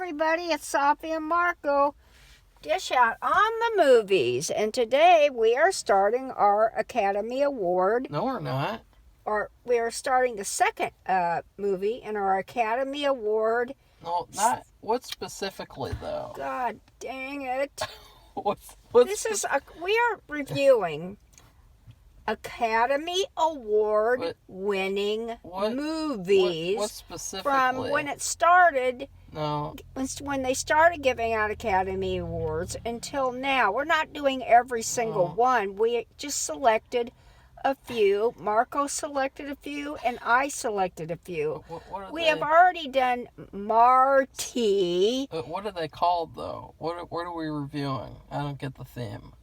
everybody, it's Safi and Marco. Dish out on the movies. And today we are starting our Academy Award. No, we're not. Or we are starting the second movie in our Academy Award. No, not. What specifically, though? God dang it. We are reviewing Academy Award winning movies. What specifically? From when it started. No. When they started giving out Academy Awards until now. We're not doing every single one. We just selected a few. Marco selected a few, and I selected a few. We have already done Marty. What are they called, though? What are we reviewing? I don't get the theme.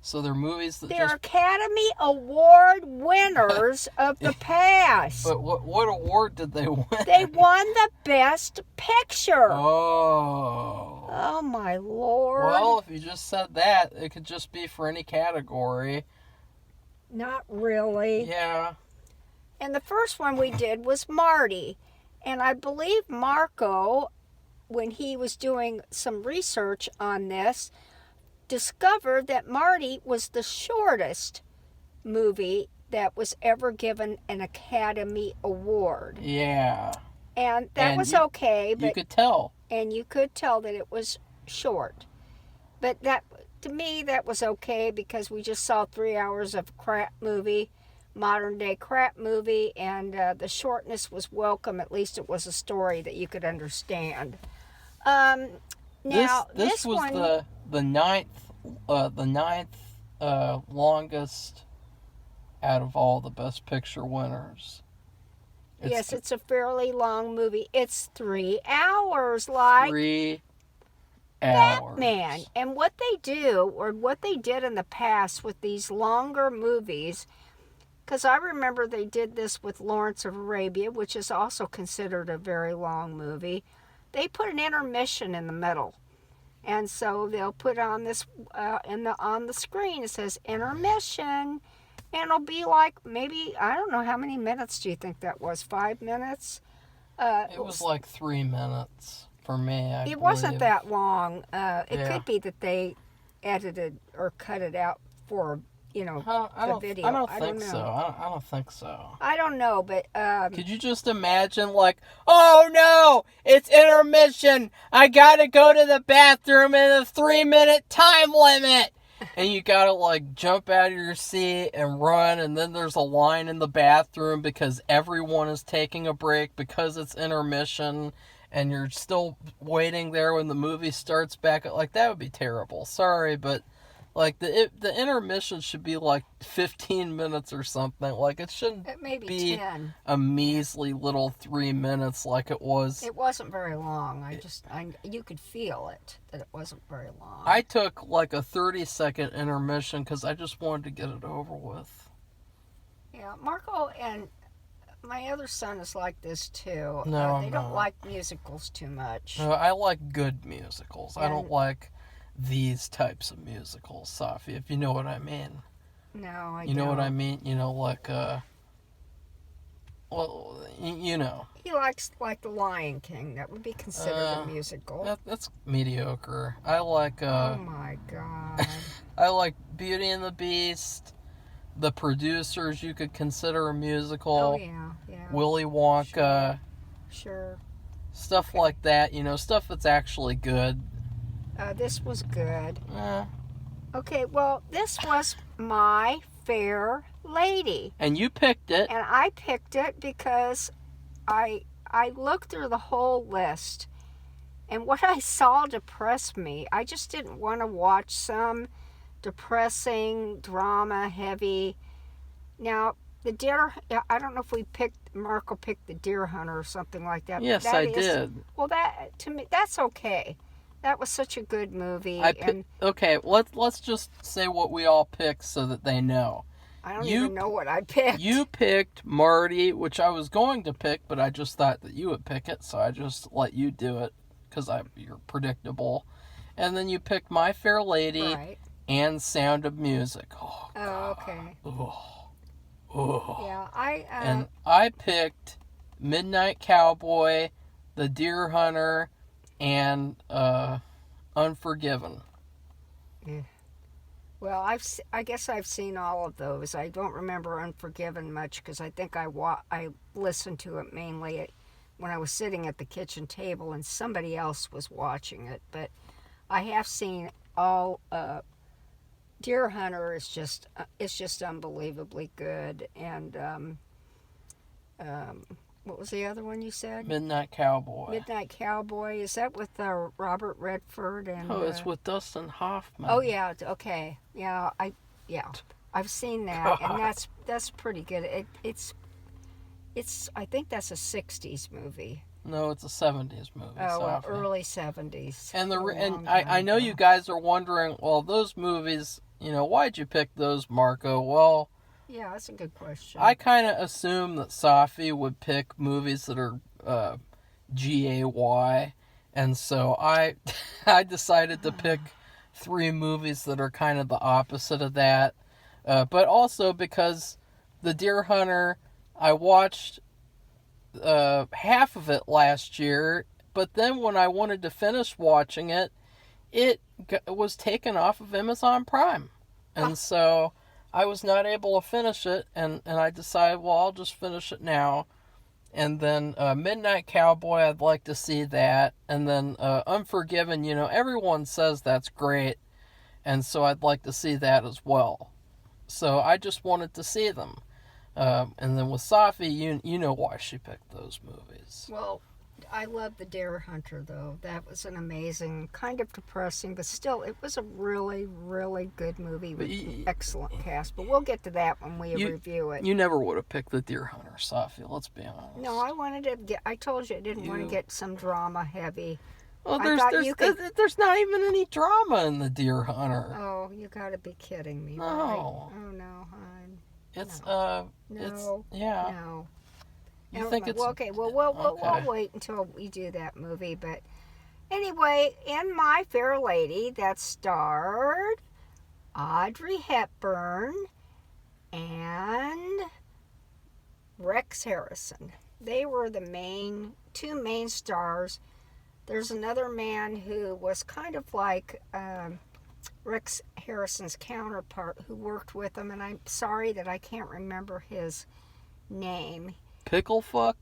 So they're movies that they're Academy Award winners of the past. But what award did they win? They won the Best Picture. Oh. Oh, my Lord. Well, if you just said that, it could just be for any category. Not really. Yeah. And the first one we did was Marty. And I believe Marco, when he was doing some research on this, discovered that Marty was the shortest movie that was ever given an Academy Award. Yeah. And that was okay. But you could tell. And you could tell that it was short. But that, to me, that was okay because we just saw 3 hours of crap movie, modern day crap movie, and the shortness was welcome. At least it was a story that you could understand. Now this was one, the ninth longest out of all the Best Picture winners. Yes, it's a fairly long movie. It's 3 hours, like 3 hours. Batman. And what they do, or what they did in the past with these longer movies, because I remember they did this with Lawrence of Arabia, which is also considered a very long movie. They put an intermission in the middle. And so they'll put on this on the screen. It says intermission. And it'll be like maybe, I don't know, how many minutes do you think that was? 5 minutes? It was like 3 minutes for me, I believe. Wasn't that long. It could be that they edited or cut it out for, the video. I don't think so. I don't think so. I don't know, but could you just imagine, like, oh no, it's intermission. I gotta go to the bathroom in a 3-minute time limit. And you gotta, like, jump out of your seat and run, and then there's a line in the bathroom because everyone is taking a break because it's intermission, and you're still waiting there when the movie starts back. Like, that would be terrible. Sorry, but like, the intermission should be like 15 minutes or something. Like, it shouldn't be 10. A measly little 3 minutes like it was. It wasn't very long. You could feel it, that it wasn't very long. I took like a 30-second intermission because I just wanted to get it over with. Yeah, Marco and my other son is like this too. No, they don't like musicals too much. No, I like good musicals. I don't like these types of musicals, Safi, if you know what I mean. No, I don't. You know what I mean? Like, well, you know. He likes, like, The Lion King. That would be considered a musical. That's mediocre. I like, oh, my God. I like Beauty and the Beast. The Producers you could consider a musical. Oh, yeah. Willy Wonka. Sure. Stuff like that, stuff that's actually good. This was good. Okay, well, this was My Fair Lady. And you picked it. And I picked it because I looked through the whole list. And what I saw depressed me. I just didn't want to watch some depressing, drama, heavy. Now, I don't know if Marco picked The Deer Hunter or something like that. Yes, I did. Well, to me, that's okay. That was such a good movie. Okay, let's just say what we all picked so that they know. I don't even know what I picked. You picked Marty, which I was going to pick, but I just thought that you would pick it, so I just let you do it because you're predictable. And then you picked My Fair Lady and Sound of Music. Oh, okay. Oh. Yeah, and I picked Midnight Cowboy, The Deer Hunter, and Unforgiven. Yeah. Well, I guess I've seen all of those. I don't remember Unforgiven much because I think I listened to it mainly when I was sitting at the kitchen table and somebody else was watching it. But I have seen all. Deer Hunter is just it's just unbelievably good. And what was the other one you said? Midnight Cowboy. Midnight Cowboy. Is that with Robert Redford and? Oh, it's with Dustin Hoffman. Oh yeah. Okay. Yeah. I've seen that, and that's pretty good. It's I think that's a '60s movie. No, it's a '70s movie. Oh, well, Safi. early '70s. And I know you guys are wondering, well, those movies, why'd you pick those, Marco? Well, yeah, that's a good question. I kind of assume that Safi would pick movies that are GAY, and so I decided to pick 3 movies that are kind of the opposite of that, but also because The Deer Hunter, I watched half of it last year, but then when I wanted to finish watching it, it was taken off of Amazon Prime, and so I was not able to finish it, and I decided, well, I'll just finish it now. And then Midnight Cowboy, I'd like to see that. And then Unforgiven, everyone says that's great, and so I'd like to see that as well. So I just wanted to see them. And then with Safi, you know why she picked those movies. Well, I love The Deer Hunter, though. That was an amazing, kind of depressing, but still, it was a really, really good movie with an excellent cast. But we'll get to that when we review it. You never would have picked The Deer Hunter, Safi, let's be honest. No, I told you I didn't want to get some drama heavy. Well, there's not even any drama in The Deer Hunter. Oh, you gotta be kidding me. No. Right? Oh, no, hon. It's, No. it's, yeah. No. You think it's... Well, okay, well, we'll wait until we do that movie. But anyway, in My Fair Lady, that starred Audrey Hepburn and Rex Harrison. They were the two main stars. There's another man who was kind of like Rex Harrison's counterpart who worked with him, and I'm sorry that I can't remember his name. Picklefuck?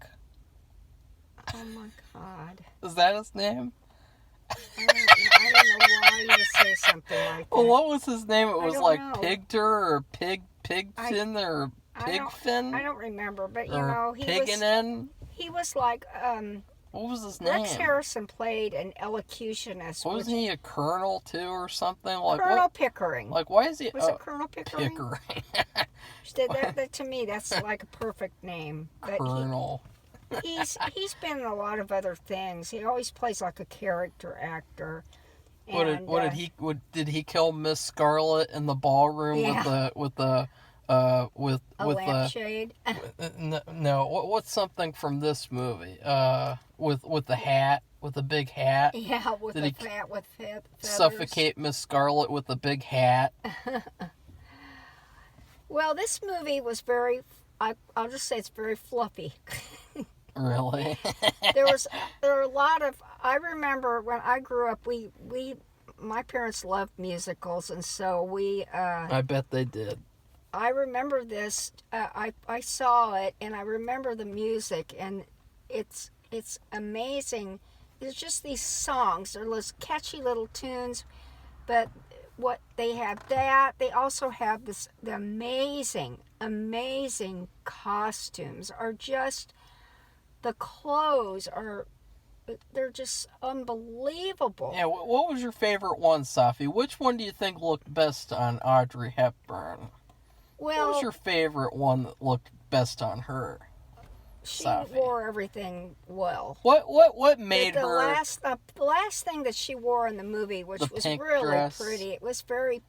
Oh my God. Is that his name? I don't know why you would say something like that. Well, what was his name? It was like know. Pigter or Pigfin or Pigfin? I don't remember, but he was like what was his name? Rex Harrison played an elocutionist. Wasn't he a colonel too or something? Like Colonel Pickering. Like why is he? Was it Colonel Pickering? Pickering. that to me, that's like a perfect name. But Colonel. He's been in a lot of other things. He always plays like a character actor. And, Did he kill Miss Scarlet in the ballroom with the lampshade? No, what's something from this movie? With the hat, with the big hat. Yeah, with hat with feathers. Suffocate Miss Scarlet with the big hat. Well, this movie was I'll just say it's very fluffy. Really? There were a lot of. I remember when I grew up, my parents loved musicals, and so we. I bet they did. I remember this. I saw it, and I remember the music, and it's amazing. There's just these songs. They're those catchy little tunes, but what they have they also have the amazing costumes are just. The clothes they're just unbelievable. Yeah, what was your favorite one, Safi? Which one do you think looked best on Audrey Hepburn? Well, what was your favorite one that looked best on her? She Safi? wore everything well. What made her... The last thing that she wore in the movie, which was really dress. Pretty, it was very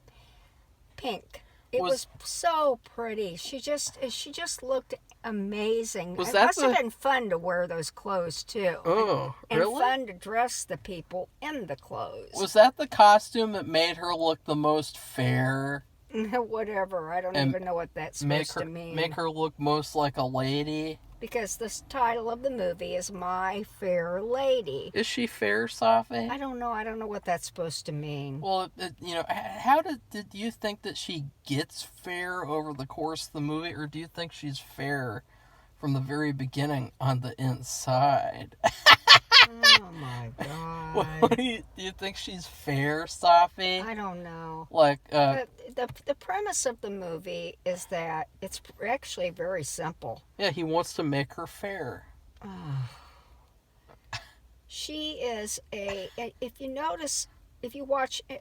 pink. It was so pretty. She just looked amazing. It must have been fun to wear those clothes too. Oh, and really? Fun to dress the people in the clothes. Was that the costume that made her look the most fair? Whatever. I don't even know what that's supposed to mean. Make her look most like a lady? because the title of the movie is My Fair Lady. Is she fair, Safi? I don't know. I don't know what that's supposed to mean. Well, how did you think that she gets fair over the course of the movie, or do you think she's fair from the very beginning on the inside? Oh my god. What do you think she's fair, Safi? I don't know. Like, the premise of the movie is that it's actually very simple. yeah, he wants to make her fair. She is if you notice, if you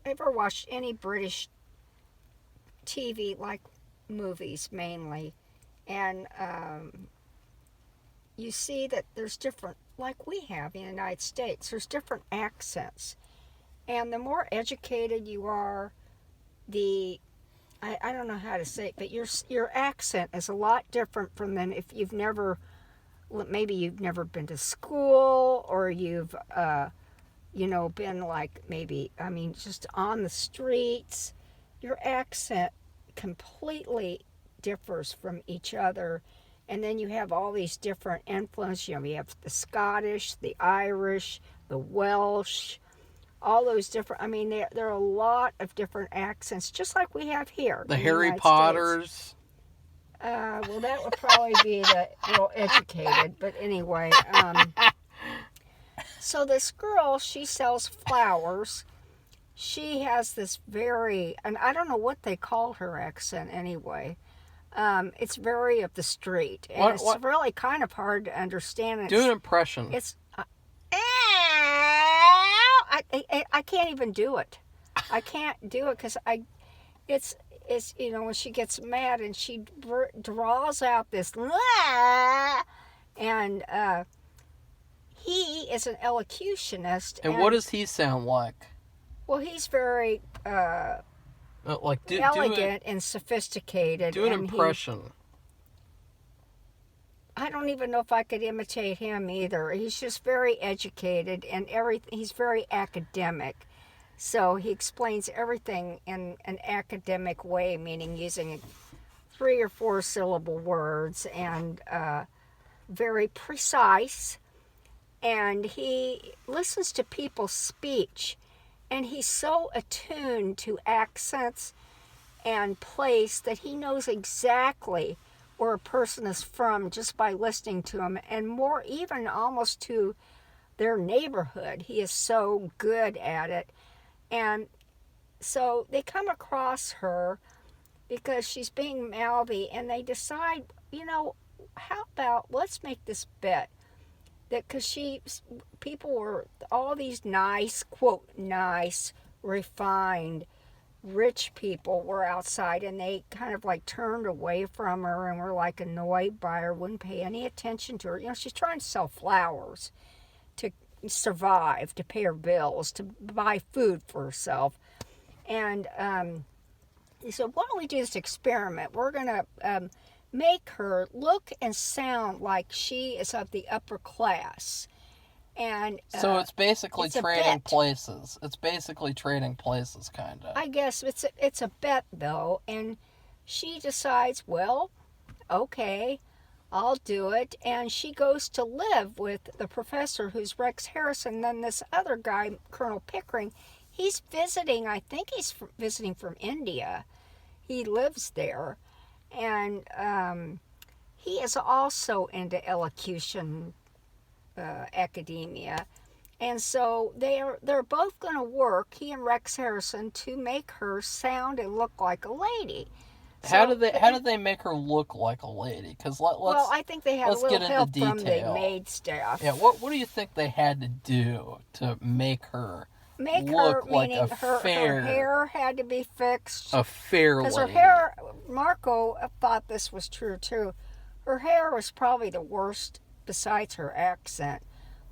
ever watched any British TV, like movies mainly, and you see that there's different, like we have in the United States, there's different accents. And the more educated you are, I don't know how to say it, but your accent is a lot different from than if maybe you've never been to school, or you've, been like just on the streets. Your accent completely differs from each other. And then you have all these different influences. You have the Scottish, the Irish, the Welsh, all those different. There are a lot of different accents, just like we have here. The Harry Potters. Well, that would probably be the educated. But anyway, so this girl, she sells flowers. She has this and I don't know what they call her accent anyway. It's very of the street, and it's really kind of hard to understand. Do an impression. It's I can't even do it. I can't do it because it's when she gets mad and she draws out this, and he is an elocutionist. And what does he sound like? Well, he's very elegant and sophisticated. Do an impression. I don't even know if I could imitate him either. He's just very educated and he's very academic. So he explains everything in an academic way, meaning using 3 or 4 syllable words, and very precise. And he listens to people's speech, and he's so attuned to accents and place that he knows exactly where a person is from just by listening to him, and more, even almost to their neighborhood. He is so good at it. And so they come across her because she's being mouthy, and they decide, how about let's make this bet that, because people were, all these nice, quote, nice, refined, rich people were outside, and they kind of like turned away from her and were like annoyed by her, wouldn't pay any attention to her. She's trying to sell flowers to survive, to pay her bills, to buy food for herself. And he said, why don't we do this experiment? We're going to make her look and sound like she is of the upper class. And so it's basically trading places. It's basically trading places, kind of. I guess it's a bet, though. And she decides, well, okay, I'll do it. And she goes to live with the professor, who's Rex Harrison. Then this other guy, Colonel Pickering, he's visiting, I think he's visiting from India. He lives there. And he is also into elocution academia. And so they're both going to work, he and Rex Harrison, to make her sound and look like a lady. How do they make her look like a lady? Because well, I think they had a little help from the maid staff. Yeah, what do you think they had to do to make her look like a fair? Her hair had to be fixed. A fair lady. Because her hair, Marco thought this was true too. Her hair was probably the worst, besides her accent,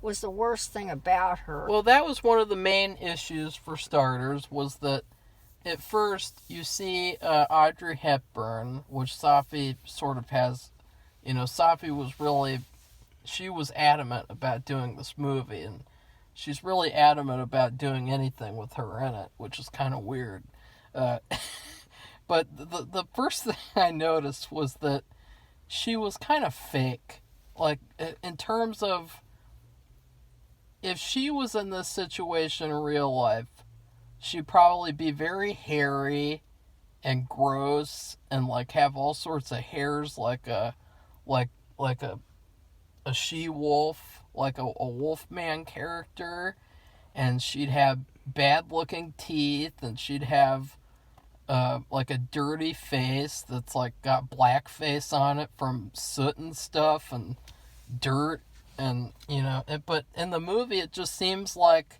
was the worst thing about her. Well, that was one of the main issues, for starters, was that at first you see Audrey Hepburn, which Safi sort of has, Safi she was adamant about doing this movie, and she's really adamant about doing anything with her in it, which is kind of weird. But the first thing I noticed was that she was kind of fake like, in terms of, if she was in this situation in real life, she'd probably be very hairy and gross and, like, have all sorts of hairs like like a she-wolf, like a wolf man character, and she'd have bad looking teeth, and she'd have like a dirty face that's like got blackface on it from soot and stuff and dirt, and but in the movie it just seems like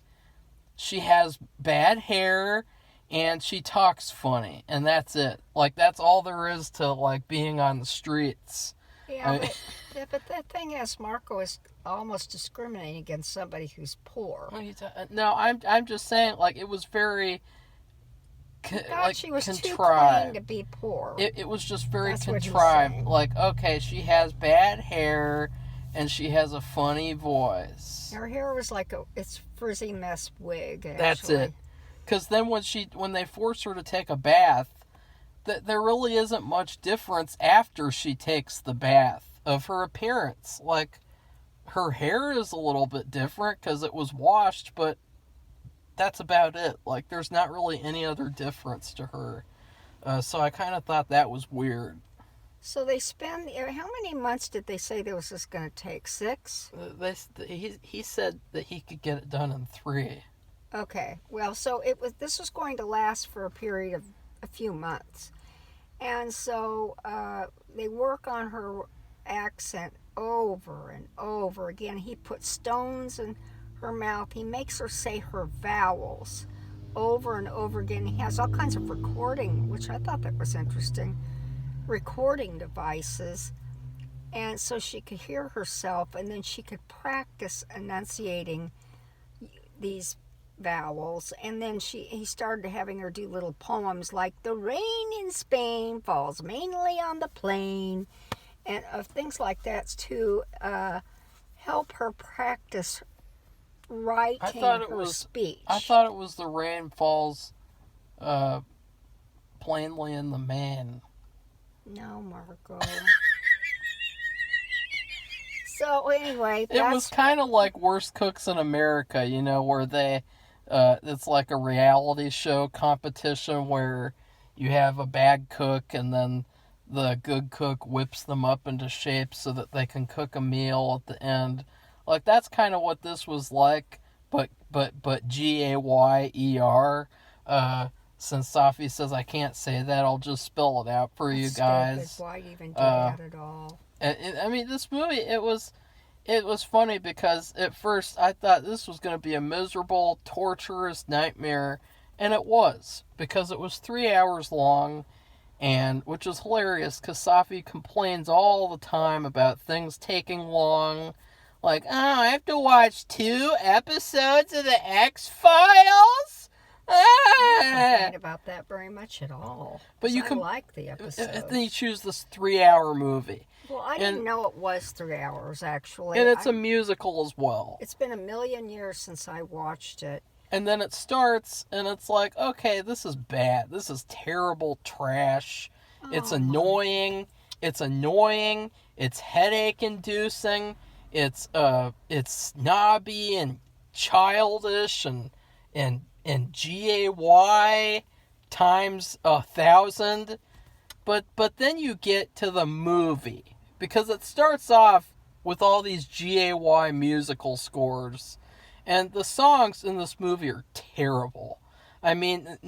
she has bad hair and she talks funny, and that's it. Like, that's all there is to, like, being on the streets. Yeah, but the thing is, Marco is almost discriminating against somebody who's poor. No, I'm just saying, like, it was very God, she was contrived. too clean to be poor. It was just very That's what he's contrived. saying. Like, okay, she has bad hair and she has a funny voice. Her hair was like it's frizzy mess wig. Actually. That's it. Because then when they force her to take a bath, there really isn't much difference after she takes the bath of her appearance. Like, her hair is a little bit different because it was washed, but that's about it. Like, there's not really any other difference to her. So I kind of thought that was weird. So they spend, how many months did they say this was going to take? 6? He said that he could get it done in 3. Okay. Well, so this was going to last for a period of a few months. And so they work on her accent over and over again. He puts stones in her mouth. He makes her say her vowels over and over again. He has all kinds of recording, which I thought that was interesting, recording devices. And so she could hear herself, and then she could practice enunciating these vowels. And then he started having her do little poems like "The rain in Spain falls mainly on the plain," and of things like that to help her practice writing her speech. I thought it was "The rain falls plainly in the main." No, Marco. So anyway, it was kind of like Worst Cooks in America, where they it's like a reality show competition where you have a bad cook and then the good cook whips them up into shape so that they can cook a meal at the end. Like, that's kind of what this was like, but Gayer. Since Safi says I can't say that, I'll just spell it out for you guys. Stupid. Why even do that at all? I mean, this movie, it was funny because at first I thought this was going to be a miserable, torturous nightmare, and it was, because it was 3 hours long, and which is hilarious because Safi complains all the time about things taking long. Like, I have to watch 2 episodes of the X-Files? I don't complain about that very much at all. But you can like the episodes. Then you choose this 3-hour movie. Well, I didn't know it was 3 hours, actually. And it's a musical as well. It's been a million years since I watched it. And then it starts, and it's like, okay, this is bad. This is terrible trash. Oh, it's annoying. It's headache-inducing. It's snobby and childish and GAY times 1,000. But then you get to the movie, because it starts off with all these GAY musical scores, and the songs in this movie are terrible. I mean,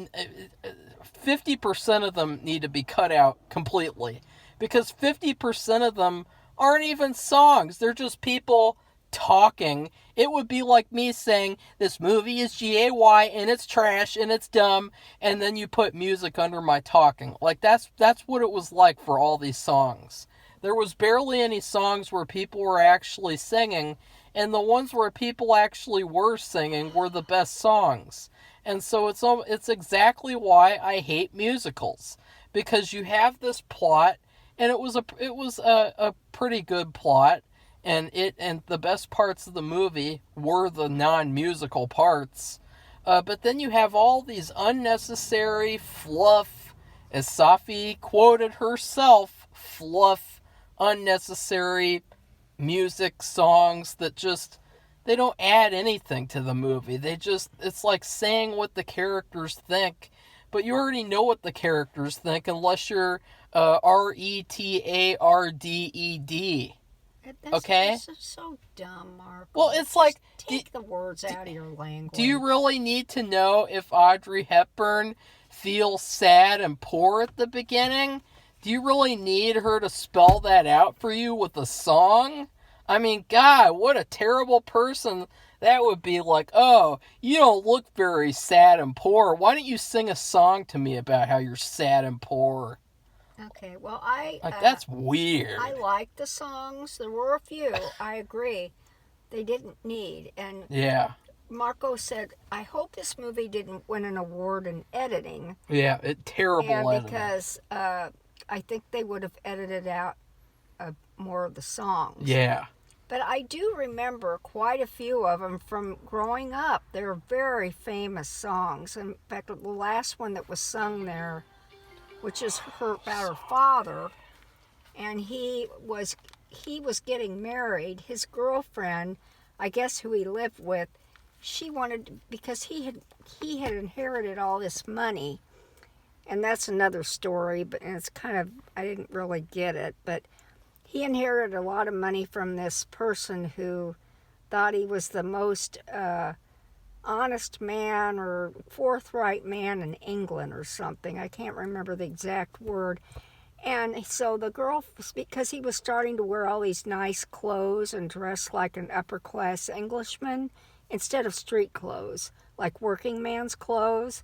50% of them need to be cut out completely, because 50% of them aren't even songs. They're just people talking. It would be like me saying this movie is GAY and it's trash and it's dumb, and then you put music under my talking. Like, that's what it was like for all these songs. There was barely any songs where people were actually singing, and the ones where people actually were singing were the best songs. And so it's exactly why I hate musicals, because you have this plot, and it was a pretty good plot. And the best parts of the movie were the non-musical parts. But then you have all these unnecessary fluff, as Safi quoted herself, unnecessary music songs that just, they don't add anything to the movie. It's like saying what the characters think, but you already know what the characters think unless you're retarded. Okay? That's so dumb, Mark. Well, it's like, take the words out of your language. do you really need to know if Audrey Hepburn feels sad and poor at the beginning? Do you really need her to spell that out for you with a song? I mean, God, what a terrible person that would be. Like, oh, you don't look very sad and poor. Why don't you sing a song to me about how you're sad and poor? Okay, well, that's weird. I liked the songs. There were a few. I agree. They didn't need. And yeah. Marco said, I hope this movie didn't win an award in editing. Yeah, terrible editing. Because I think they would have edited out more of the songs. Yeah. But I do remember quite a few of them from growing up. They're very famous songs. In fact, the last one that was sung there, which is about her father, and he was getting married. His girlfriend, I guess who he lived with, she wanted, because he had inherited all this money, and that's another story, but it's kind of, I didn't really get it, but he inherited a lot of money from this person who thought he was the most honest man or forthright man in England or something. I can't remember the exact word. And so the girl, because he was starting to wear all these nice clothes and dress like an upper class Englishman instead of street clothes, like working man's clothes,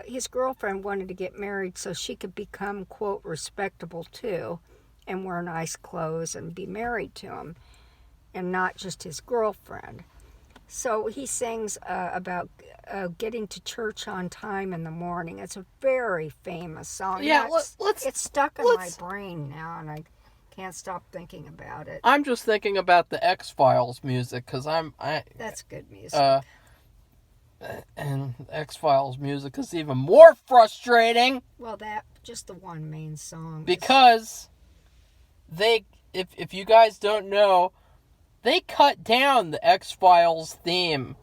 his girlfriend wanted to get married so she could become, quote, respectable too, and wear nice clothes and be married to him, and not just his girlfriend. So he sings about getting to church on time in the morning. It's a very famous song. Yeah, it's stuck in my brain now, and I can't stop thinking about it. I'm just thinking about the X-Files music, because that's good music. And X-Files music is even more frustrating. Well, just the one main song. Because if you guys don't know, they cut down the X-Files theme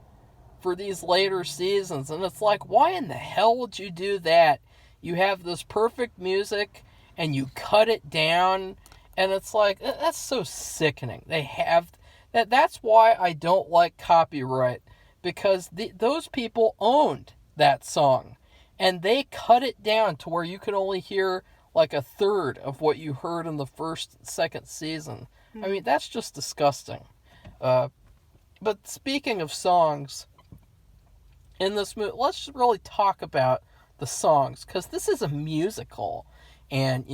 for these later seasons. And it's like, why in the hell would you do that? You have this perfect music and you cut it down. And it's like, that's so sickening. They have that. That's why I don't like copyright. Because those people owned that song. And they cut it down to where you can only hear like a third of what you heard in the second season. I mean, that's just disgusting. But speaking of songs, in this movie, let's really talk about the songs, because this is a musical, and,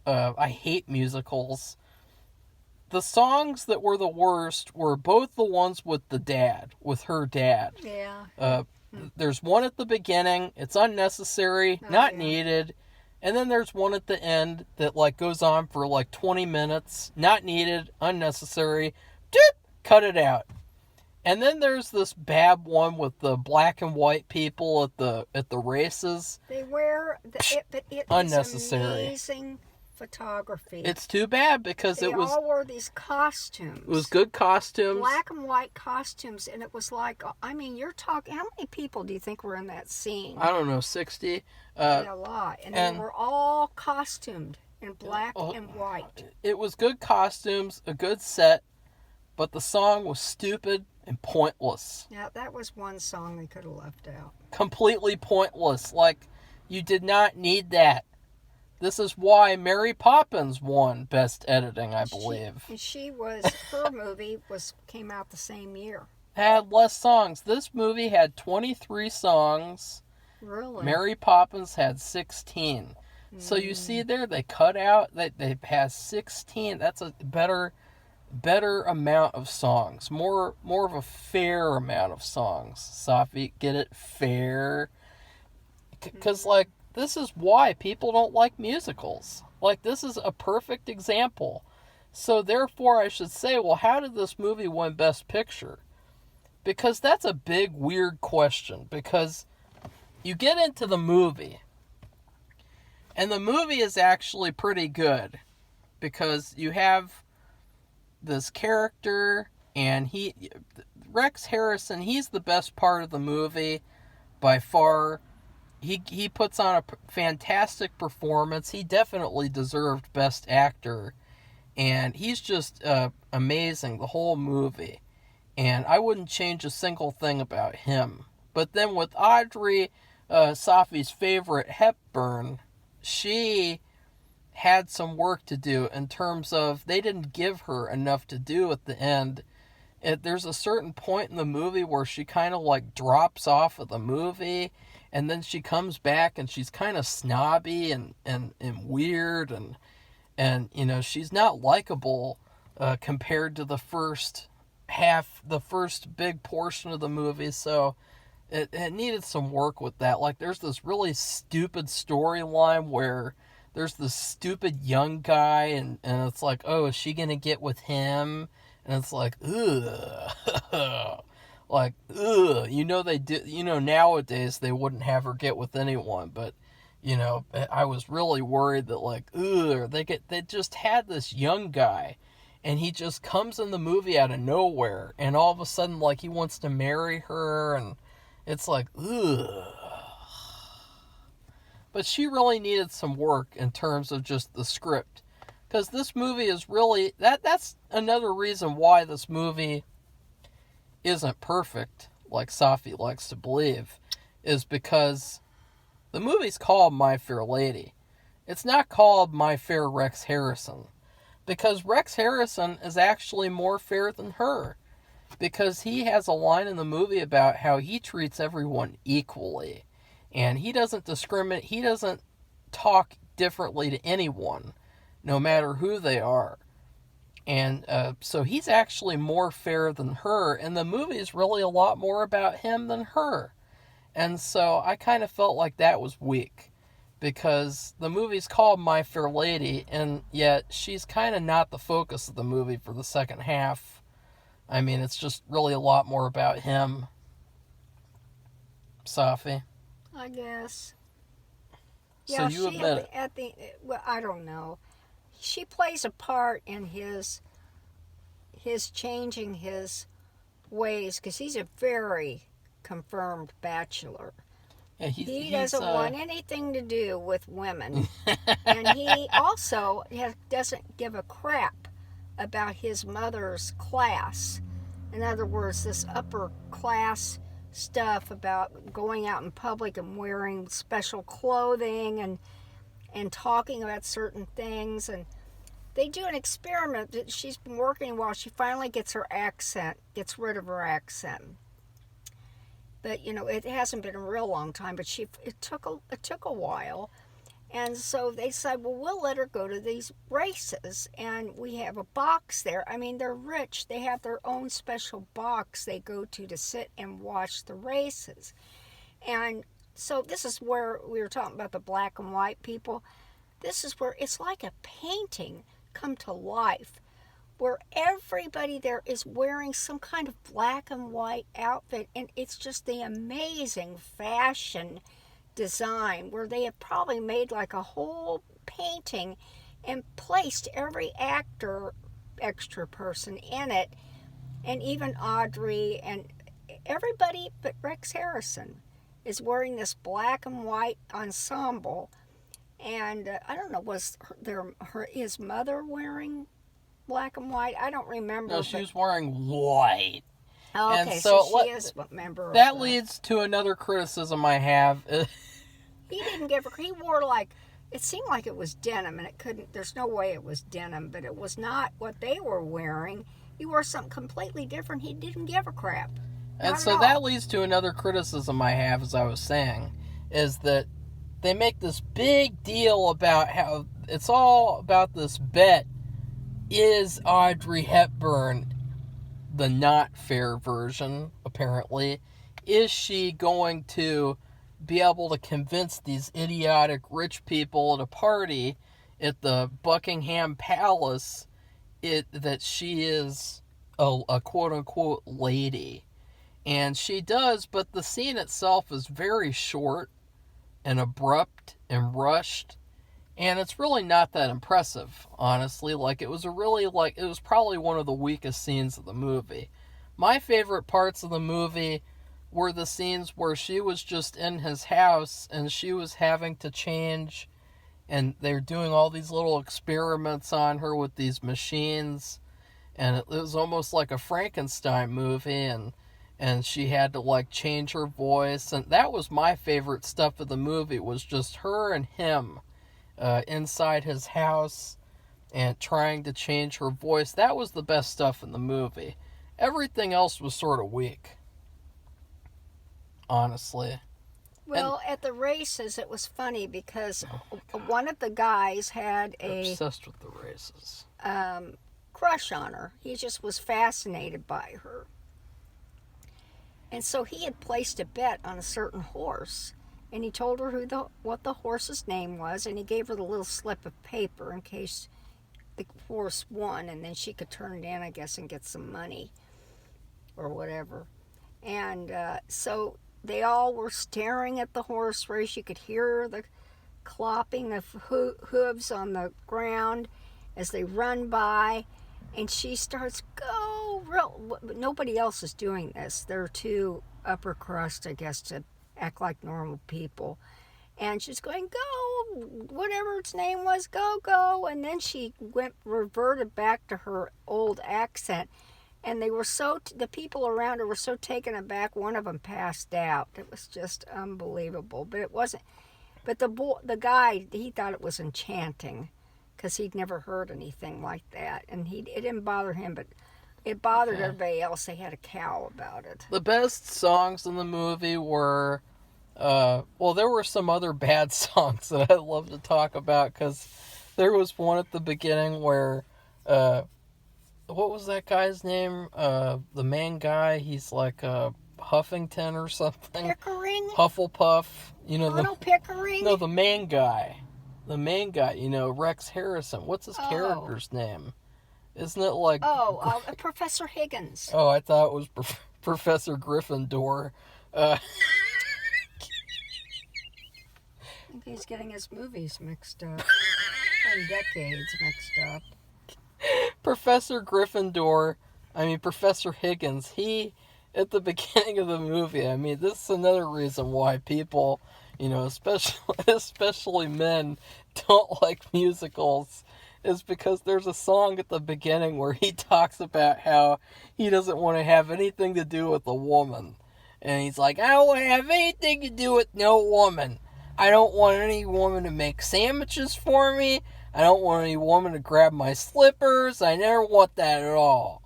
I hate musicals. The songs that were the worst were both the ones with her dad. Yeah. There's one at the beginning, it's unnecessary, not needed. And then there's one at the end that goes on for 20 minutes. Not needed, unnecessary. Doop, cut it out. And then there's this bad one with the black and white people at the races. They wear it's unnecessary. Amazing photography. It's too bad because they all wore these costumes. It was good costumes. Black and white costumes, and it was you're talking, how many people do you think were in that scene? I don't know, 60. A lot. And they were all costumed in black and white. It was good costumes, a good set, but the song was stupid and pointless. Yeah, that was one song they could have left out. Completely pointless. You did not need that. This is why Mary Poppins won Best Editing, I believe. Her movie came out the same year. Had less songs. This movie had 23 songs. Really? Mary Poppins had 16. So you see there, they cut out, they had 16. That's a better amount of songs. More of a fair amount of songs. Safi, get it? Fair. Because, this is why people don't like musicals. This is a perfect example. So therefore I should say, well, how did this movie win Best Picture? Because that's a big, weird question. Because you get into the movie, and the movie is actually pretty good. Because you have this character, and Rex Harrison, he's the best part of the movie by far. He puts on a fantastic performance. He definitely deserved Best Actor, and he's just amazing the whole movie. And I wouldn't change a single thing about him. But then with Audrey, Safi's favorite, Hepburn, she had some work to do in terms of they didn't give her enough to do at the end. There's a certain point in the movie where she kind of like drops off of the movie, and then she comes back and she's kind of snobby and weird, and you know, she's not likable compared to the first big portion of the movie. So it needed some work with that. Like, there's this really stupid storyline where there's this stupid young guy, and it's like, oh, is she gonna get with him? And it's like, ugh. Like, ugh. You know, nowadays they wouldn't have her get with anyone, but, you know, I was really worried that, like, ugh, they just had this young guy, and he just comes in the movie out of nowhere, and all of a sudden, like, he wants to marry her, and it's like, ugh. But she really needed some work in terms of just the script. Because this movie is really... That's another reason why this movie isn't perfect, like Safi likes to believe, is because the movie's called My Fair Lady. It's not called My Fair Rex Harrison. Because Rex Harrison is actually more fair than her. Because he has a line in the movie about how he treats everyone equally. And he doesn't discriminate. He doesn't talk differently to anyone, no matter who they are. And so he's actually more fair than her. And the movie is really a lot more about him than her. And so I kind of felt like that was weak. Because the movie's called My Fair Lady, and yet she's kind of not the focus of the movie for the second half. I mean, it's just really a lot more about him. Safi? I guess. So Yeah, you admit it. Well, I don't know. She plays a part in his changing his ways, because he's a very confirmed bachelor. Yeah, he doesn't want anything to do with women. And he also doesn't give a crap about his mother's class. In other words, this upper class stuff about going out in public and wearing special clothing and talking about certain things. And they do an experiment that she's been working while she finally gets rid of her accent. But, you know, it hasn't been a real long time, but it took a while. And so they said, well, we'll let her go to these races, and we have a box there. I mean, they're rich. They have their own special box they go to sit and watch the races. And so this is where we were talking about the black and white people. This is where it's like a painting come to life, where everybody there is wearing some kind of black and white outfit, and it's just the amazing fashion design where they have probably made like a whole painting and placed every extra person in it, and even Audrey and everybody but Rex Harrison is wearing this black and white ensemble. And I don't know, was his mother wearing black and white? I don't remember. No, she was wearing white. Oh, okay, and so she is a member of that. Leads to another criticism I have. He didn't give her. He wore like, it seemed like it was denim, and there's no way it was denim, but it was not what they were wearing. He wore something completely different. He didn't give a crap. And so that leads to another criticism I have, as I was saying, is that they make this big deal about how it's all about this bet. Is Audrey Hepburn the not fair version, apparently? Is she going to be able to convince these idiotic rich people at a party at the Buckingham Palace that she is a quote-unquote lady? And she does, but the scene itself is very short and abrupt and rushed. And it's really not that impressive, honestly. Like, it was probably one of the weakest scenes of the movie. My favorite parts of the movie were the scenes where she was just in his house and she was having to change, and they're doing all these little experiments on her with these machines, and it was almost like a Frankenstein movie, and she had to like change her voice, and that was my favorite stuff of the movie, was just her and him inside his house and trying to change her voice. That was the best stuff in the movie. Everything else was sort of weak, honestly. Well, at the races, it was funny because one of the guys had Obsessed with the races. Crush on her. He just was fascinated by her. And so he had placed a bet on a certain horse. And he told her what the horse's name was, and he gave her the little slip of paper in case the horse won, and then she could turn it in, I guess, and get some money or whatever. And so they all were staring at the horse race. You could hear the clopping of hooves on the ground as they run by, and she starts, go! Nobody else is doing this. They're too upper crust, I guess, to act like normal people. And she's going, go, whatever its name was, go, go. And then she reverted back to her old accent. And they were the people around her were so taken aback, one of them passed out. It was just unbelievable. But it wasn't, but the guy, he thought it was enchanting because he'd never heard anything like that. And it didn't bother him, but it bothered everybody else. They had a cow about it. The best songs in the movie were, there were some other bad songs that I'd love to talk about, because there was one at the beginning where, what was that guy's name? The main guy, he's like Huffington or something. Pickering? Hufflepuff. Pickering? No, the main guy. The main guy, Rex Harrison. What's his character's name? Isn't it like... Professor Higgins. Oh, I thought it was Professor Gryffindor. I think he's getting his movies mixed up. And decades mixed up. Professor Higgins, he, at the beginning of the movie, this is another reason why people, especially men, don't like musicals, is because there's a song at the beginning where he talks about how he doesn't want to have anything to do with a woman. And he's like, I don't want to have anything to do with no woman. I don't want any woman to make sandwiches for me. I don't want any woman to grab my slippers. I never want that at all.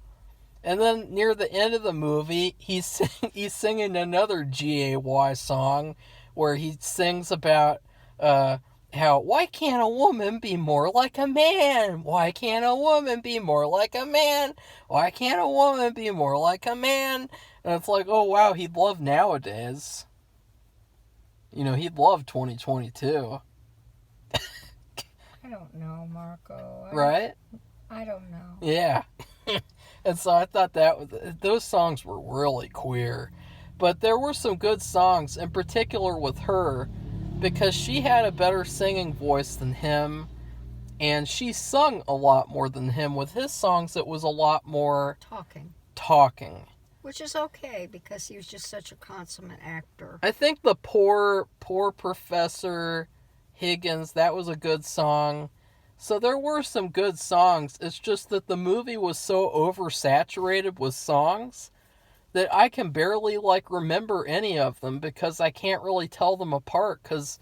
And then near the end of the movie, he's singing another GAY song where he sings about how, why can't a woman be more like a man? Why can't a woman be more like a man? Why can't a woman be more like a man? And it's like, oh wow, he'd love nowadays. He'd love 2022. I don't know, Marco. Right? I don't know. Yeah. And so I thought those songs were really queer. But there were some good songs, in particular with her, because she had a better singing voice than him, and she sung a lot more than him. With his songs, it was a lot more talking. Which is okay, because he was just such a consummate actor. I think the poor Professor Higgins, that was a good song. So there were some good songs. It's just that the movie was so oversaturated with songs that I can barely remember any of them, because I can't really tell them apart, because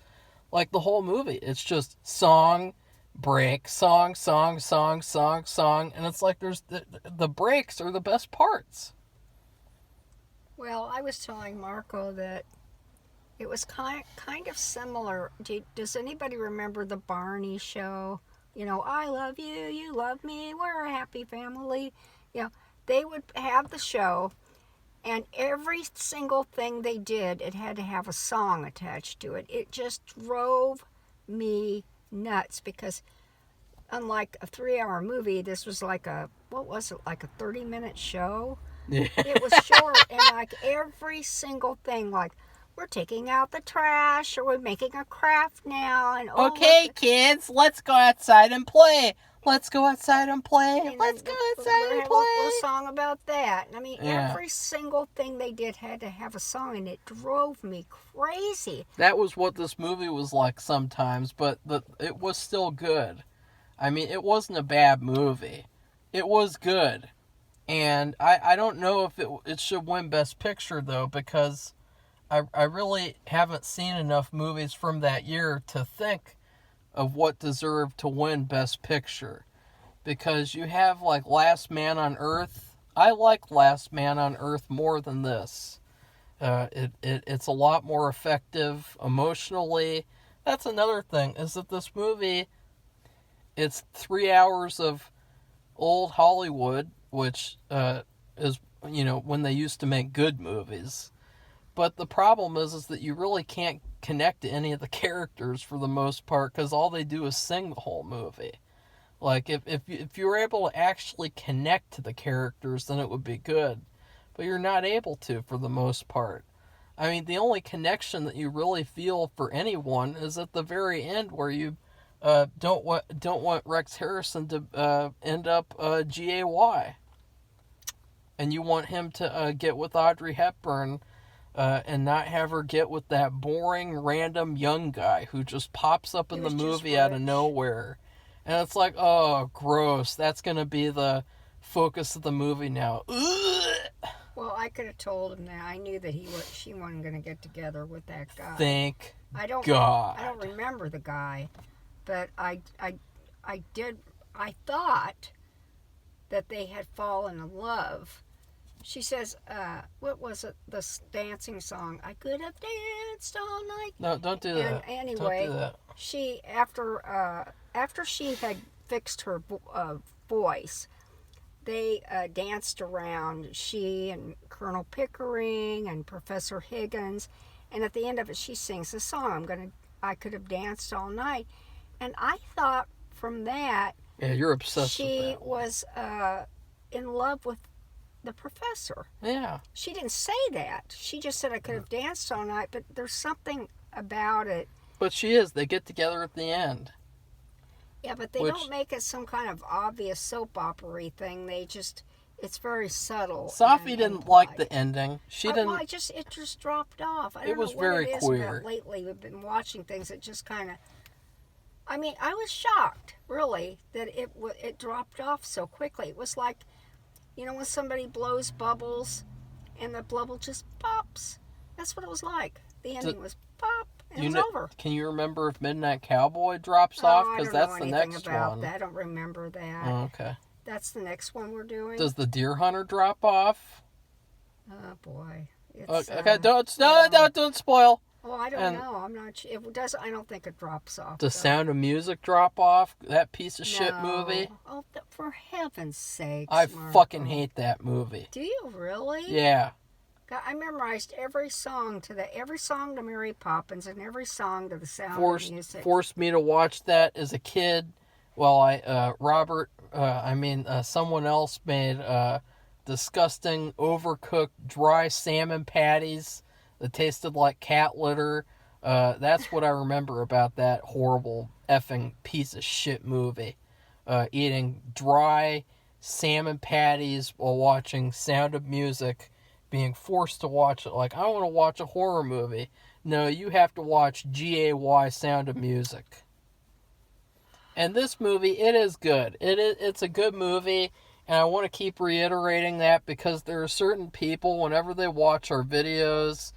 the whole movie, it's just song, break, song, song, song, song, song, and it's like there's the breaks are the best parts. Well, I was telling Marco that it was kind of similar. Does anybody remember the Barney show? I love you, you love me, we're a happy family. They would have the show, and every single thing they did, it had to have a song attached to it. It just drove me nuts, because unlike a 3-hour movie, this was like a 30-minute show? Yeah. It was short, and every single thing, we're taking out the trash, or we're making a craft now, and oh, Okay, look, kids, let's go outside and play. Let's go outside and play. and Let's then go we're outside gonna and have a play. song about that. I mean, Yeah. every single thing they did had to have a song, and it drove me crazy. That was what this movie was like sometimes, but it was still good. I mean, it wasn't a bad movie. It was good. And I don't know if it should win Best Picture, though, because I really haven't seen enough movies from that year to think of what deserved to win Best Picture. Because you have, like, Last Man on Earth. I like Last Man on Earth more than this. It's a lot more effective emotionally. That's another thing, is that this movie, it's 3 hours of old Hollywood, which is, when they used to make good movies. But the problem is that you really can't connect to any of the characters for the most part, because all they do is sing the whole movie. Like, if you were able to actually connect to the characters, then it would be good. But you're not able to for the most part. I mean, the only connection that you really feel for anyone is at the very end, where you don't want Rex Harrison to end up GAY, and you want him to get with Audrey Hepburn, and not have her get with that boring random young guy who just pops up in the movie out of nowhere. And it's like, oh, gross. That's going to be the focus of the movie now. Ugh. Well, I could have told him that. I knew that she wasn't going to get together with that guy. Thank God. I don't remember the guy, but I thought that they had fallen in love. She says, what was it? The dancing song. I could have danced all night. No, don't do that. And anyway, don't do that. she after she had fixed her voice, they danced around. She and Colonel Pickering and Professor Higgins, and at the end of it, she sings the song. I could have danced all night, and I thought from that, yeah, you're obsessed with she that. was in love with the professor. Yeah. She didn't say that. She just said I could have danced all night, but there's something about it. But she is. They get together at the end. Yeah, but they don't make it some kind of obvious soap opera thing. It's very subtle. Safi didn't like the ending. She didn't. Well, it just dropped off. I don't was know what very it is queer. about lately. We've been watching things that just kind of. I mean, I was shocked, really, that it dropped off so quickly. It was like, when somebody blows bubbles, and the bubble just pops. That's what it was like. The ending was pop, and it was over. Can you remember if Midnight Cowboy drops off? Because that's the next about one. that. I don't remember that. Oh, okay. That's the next one we're doing. Does the Deer Hunter drop off? Oh boy. Okay, don't spoil. Oh, I don't know. I'm not sure. It does. I don't think it drops off. Does Sound of Music drop off? That piece of shit movie. Oh, for heaven's sakes! I Marco. fucking hate that movie. Do you really? Yeah. God, I memorized every song to Mary Poppins and every song to the Sound of Music. Forced me to watch that as a kid. Well, someone else made disgusting, overcooked, dry salmon patties that tasted like cat litter. That's what I remember about that horrible effing piece of shit movie. Eating dry salmon patties while watching Sound of Music, being forced to watch it. Like, I want to watch a horror movie. No, you have to watch GAY Sound of Music. And this movie, it is good. It's a good movie, and I want to keep reiterating that because there are certain people, whenever they watch our videos,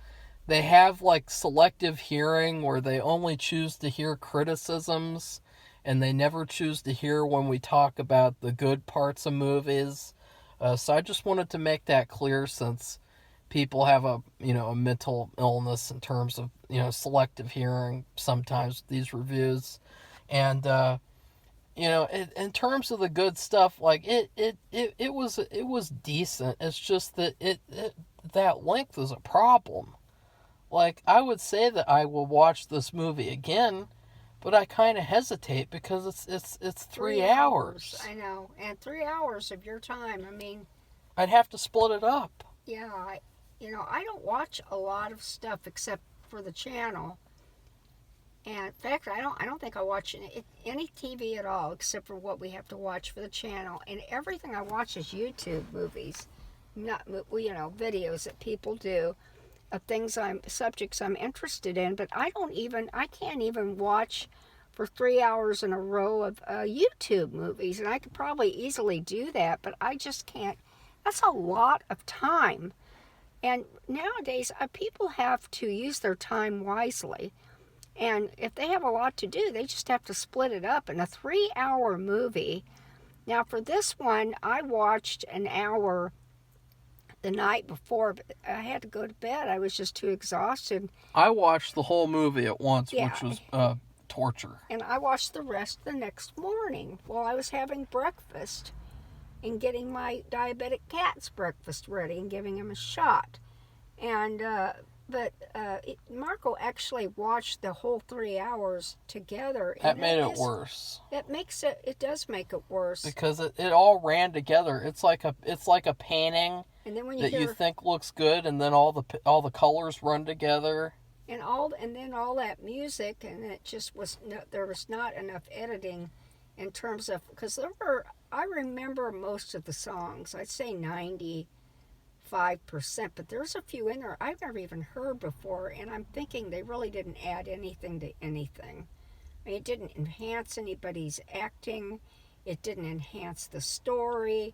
they have like selective hearing where they only choose to hear criticisms, and they never choose to hear when we talk about the good parts of movies. So I just wanted to make that clear, since people have a mental illness in terms of selective hearing sometimes with these reviews. And in terms of the good stuff, like it was decent. It's just that that length is a problem. Like, I would say that I will watch this movie again, but I kind of hesitate because it's 3 hours. I know, and 3 hours of your time. I mean, I'd have to split it up. Yeah, I don't watch a lot of stuff except for the channel. And in fact, I don't think I watch any TV at all except for what we have to watch for the channel. And everything I watch is YouTube movies, not videos that people do of subjects I'm interested in. But I can't even watch for 3 hours in a row of YouTube movies. And I could probably easily do that, but I just can't. That's a lot of time. And nowadays, people have to use their time wisely. And if they have a lot to do, they just have to split it up in a 3-hour movie. Now, for this one, I watched an hour the night before. But I had to go to bed. I was just too exhausted. I watched the whole movie at once, Yeah. which was torture. And I watched the rest the next morning while I was having breakfast and getting my diabetic cat's breakfast ready and giving him a shot. And But Marco actually watched the whole 3 hours together. That made it worse. It does make it worse. Because it all ran together. It's like a painting and then when you think looks good, and then all the colors run together. And then all that music, and it just there was not enough editing in terms of, because I remember most of the songs. I'd say 95%, but there's a few in there I've never even heard before, and I'm thinking they really didn't add anything to anything. I mean, it didn't enhance anybody's acting, it didn't enhance the story,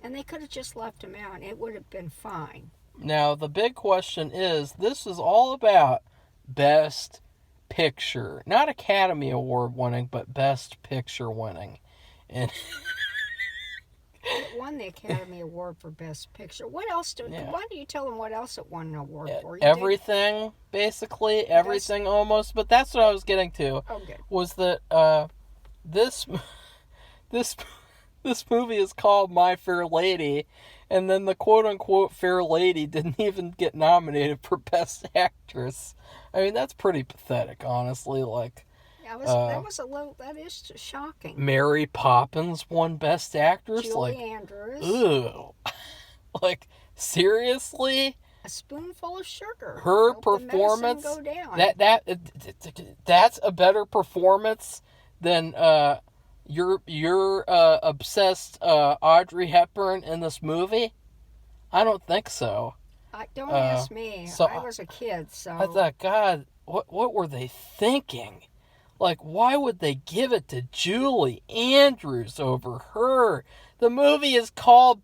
and they could have just left them out, and it would have been fine. Now, the big question is, this is all about Best Picture. Not Academy Award winning, but Best Picture winning. And it won the Academy Award for Best Picture. What else why don't you tell them what else it won an award for? Everything, basically. Everything almost. But that's what I was getting to. Oh, good. Was that this movie is called My Fair Lady, and then the quote-unquote Fair Lady didn't even get nominated for Best Actress. I mean, that's pretty pathetic, honestly. Like, that is shocking. Mary Poppins won Best Actress? Julie Andrews. Ew. Like, seriously? A spoonful of sugar. Her performance, the medicine go down. That's a better performance than your obsessed Audrey Hepburn in this movie? I don't think so. Don't ask me. So I was a kid, so I thought, God, what were they thinking? Like, why would they give it to Julie Andrews over her? The movie is called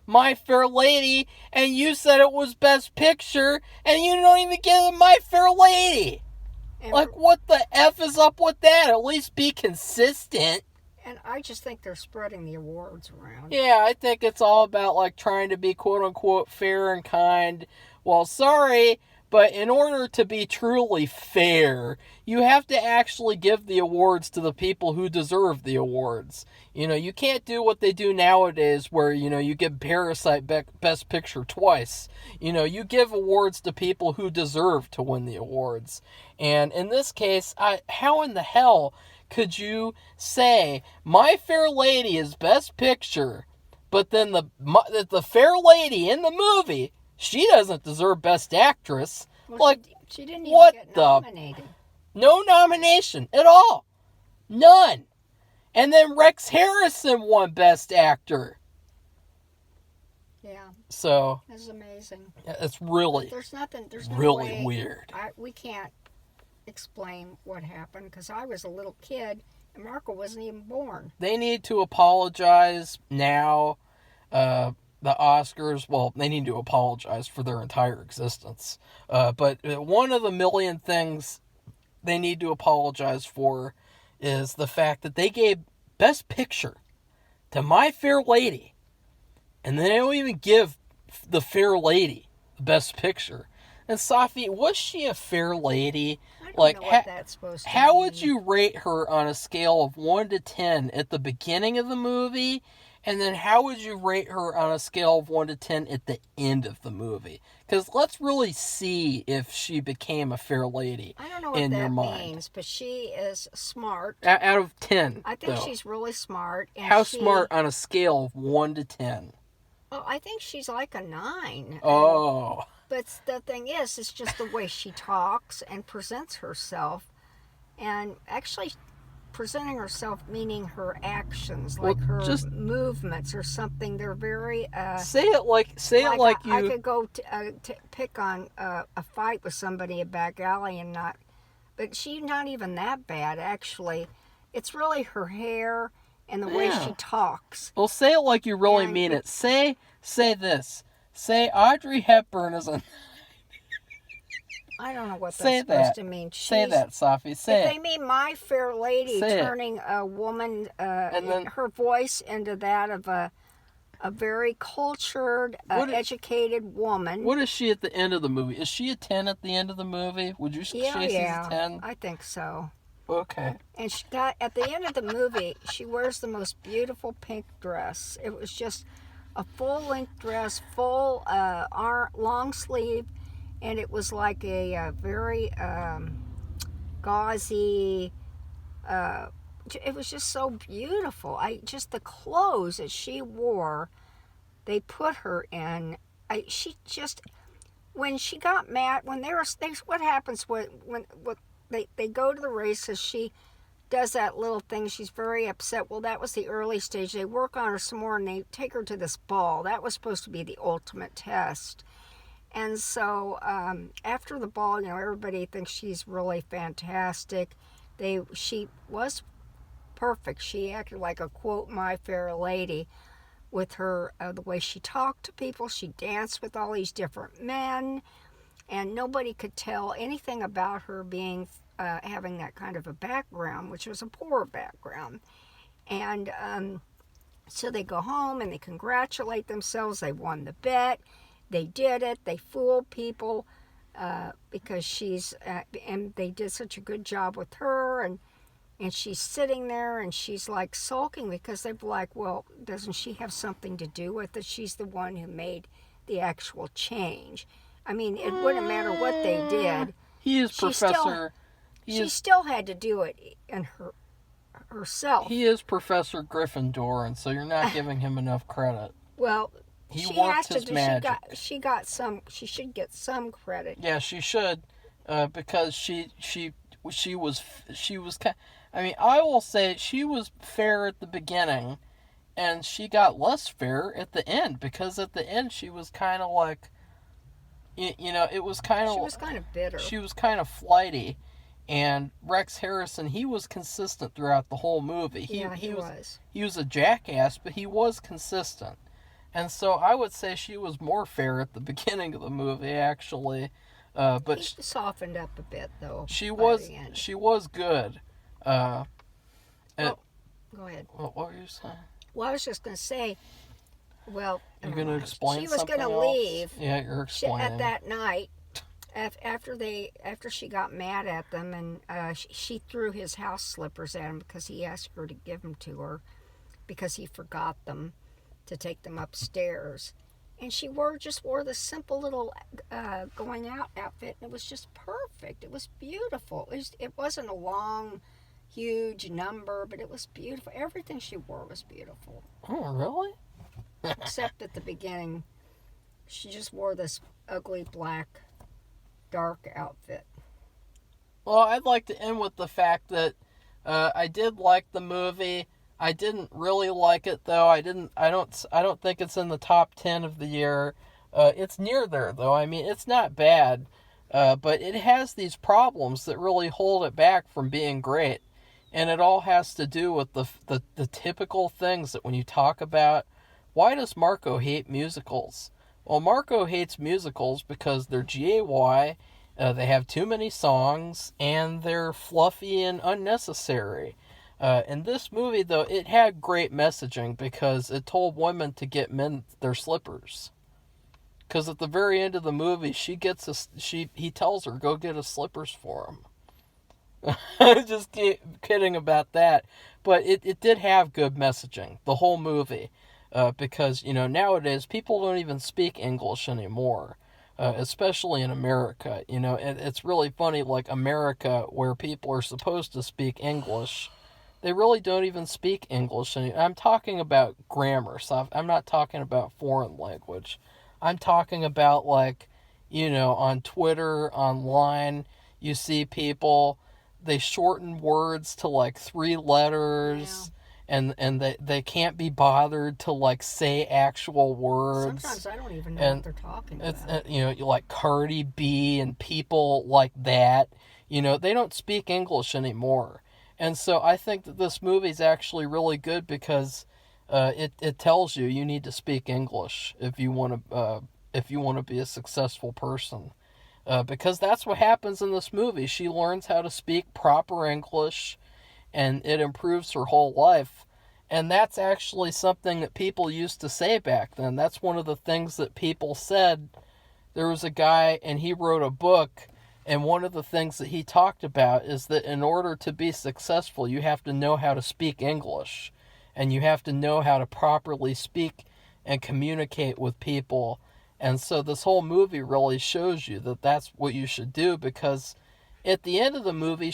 My Fair Lady, and you said it was Best Picture, and you don't even give it My Fair Lady. Like, what the F is up with that? At least be consistent. And I just think they're spreading the awards around. Yeah, I think it's all about, like, trying to be quote-unquote fair and kind. Well, sorry, but in order to be truly fair, you have to actually give the awards to the people who deserve the awards. You know, you can't do what they do nowadays where, you give Parasite Best Picture twice. You give awards to people who deserve to win the awards. And in this case, how in the hell could you say My Fair Lady is Best Picture, but then the Fair Lady in the movie, she doesn't deserve Best Actress? Well, like, she didn't even get nominated. No nomination at all. None. And then Rex Harrison won Best Actor. Yeah. So that's amazing. It's really, there's no really way, weird. We can't explain what happened because I was a little kid and Marco wasn't even born. They need to apologize now. The Oscars, well, they need to apologize for their entire existence. But one of the million things they need to apologize for is the fact that they gave Best Picture to My Fair Lady, and they don't even give the Fair Lady the Best Picture. And Safi, was she a fair lady? I don't know what that's supposed to how mean. would you rate her on a scale of 1 to 10 at the beginning of the movie? And then how would you rate her on a scale of 1 to 10 at the end of the movie? Because let's really see if she became a fair lady. I don't know what that means, but she is smart. Out of 10, I think she's really smart. And how smart on a scale of 1 to 10? Oh, I think she's like a 9. Oh. But the thing is, it's just the way she talks and presents herself. And actually, presenting herself meaning her actions, like Well, her just movements or something. They're very. say it like you. I could go pick on a fight with somebody a back alley and not. But she's not even that bad, actually. It's really her hair and the way she talks. Well, say it like you really And mean it. Say this. Say Audrey Hepburn is a. I don't know what Say that's supposed that. to mean. Say that, Safi. Say if it. they mean My Fair Lady, Say it. turning a woman, And then- her voice into that of a very cultured, educated woman. What is she at the end of the movie? Is she a 10 at the end of the movie? Would you say she's a 10? I think so. Okay. And she got at the end of the movie, she wears the most beautiful pink dress. It was just a full-length dress, full long sleeve, and it was like a very gauzy. It was just so beautiful. Just the clothes that she wore, they put her in. She just when she got mad when what happens when they go to the races, she does that little thing. She's very upset. Well, that was the early stage. They work on her some more and they take her to this ball. That was supposed to be the ultimate test. And so after the ball, everybody thinks she's really fantastic. She was perfect. She acted like a, quote, My Fair Lady with her, the way she talked to people. She danced with all these different men, and nobody could tell anything about her being having that kind of a background, which was a poor background. And so they go home and they congratulate themselves. They won the bet. They did it. They fooled people because she's and they did such a good job with her, and she's sitting there and she's like sulking because they're like, well, doesn't she have something to do with it? She's the one who made the actual change. I mean, it wouldn't matter what they did. He is Professor. She still had to do it in herself. He is Professor Gryffindor, and so you're not giving him enough credit. Well, he she worked has to his do. magic. She should get some credit. Yeah, she should, because she was I mean, I will say she was fair at the beginning, and she got less fair at the end, because at the end she was kind of like, it was kind of. She was kind of bitter. She was kind of flighty, and Rex Harrison, he was consistent throughout the whole movie. He was. He was a jackass, but he was consistent. And so I would say she was more fair at the beginning of the movie, actually. But she softened up a bit, though. She was good. Go ahead. What were you saying? Well, I was just going to say, you're going to explain something She was going to leave. Yeah, you're explaining. At that night, after she got mad at them, and she threw his house slippers at him because he asked her to give them to her because he forgot them to take them upstairs. And she just wore this simple little going out outfit, and it was just perfect. It was beautiful. It wasn't a long, huge number, but it was beautiful. Everything she wore was beautiful. Oh, really? Except at the beginning, she just wore this ugly black, dark outfit. Well, I'd like to end with the fact that I did like the movie. I didn't really like it, though. I don't think it's in the top 10 of the year. It's near there, though. I mean, it's not bad, but it has these problems that really hold it back from being great. And it all has to do with the typical things that when you talk about, why does Marco hate musicals? Well, Marco hates musicals because they're gay, they have too many songs, and they're fluffy and unnecessary. In this movie, though, it had great messaging because it told women to get men their slippers. Because at the very end of the movie, he tells her, go get his slippers for him. Just kidding about that. But it did have good messaging, the whole movie. Because, nowadays, people don't even speak English anymore. Especially in America. It's really funny, like America, where people are supposed to speak English, they really don't even speak English. I'm talking about grammar stuff. I'm not talking about foreign language. I'm talking about, like, on Twitter, online, you see people, they shorten words to like 3 letters. Yeah. And they can't be bothered to like say actual words. Sometimes I don't even know what they're talking about. Like Cardi B and people like that. They don't speak English anymore. And so I think that this movie's actually really good because it tells you need to speak English if you want to be a successful person. Because that's what happens in this movie. She learns how to speak proper English, and it improves her whole life. And that's actually something that people used to say back then. That's one of the things that people said. There was a guy, and he wrote a book, and one of the things that he talked about is that in order to be successful, you have to know how to speak English, and you have to know how to properly speak and communicate with people. And so this whole movie really shows you that that's what you should do, because at the end of the movie,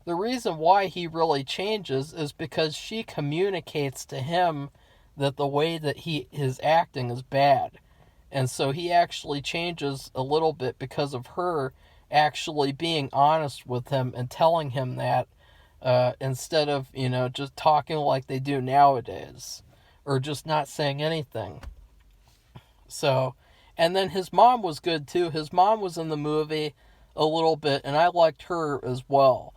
the reason why he really changes is because she communicates to him that the way that his acting is bad. And so he actually changes a little bit because of her actually being honest with him and telling him that, instead of, just talking like they do nowadays, or just not saying anything. So, and then his mom was good too. His mom was in the movie a little bit, and I liked her as well.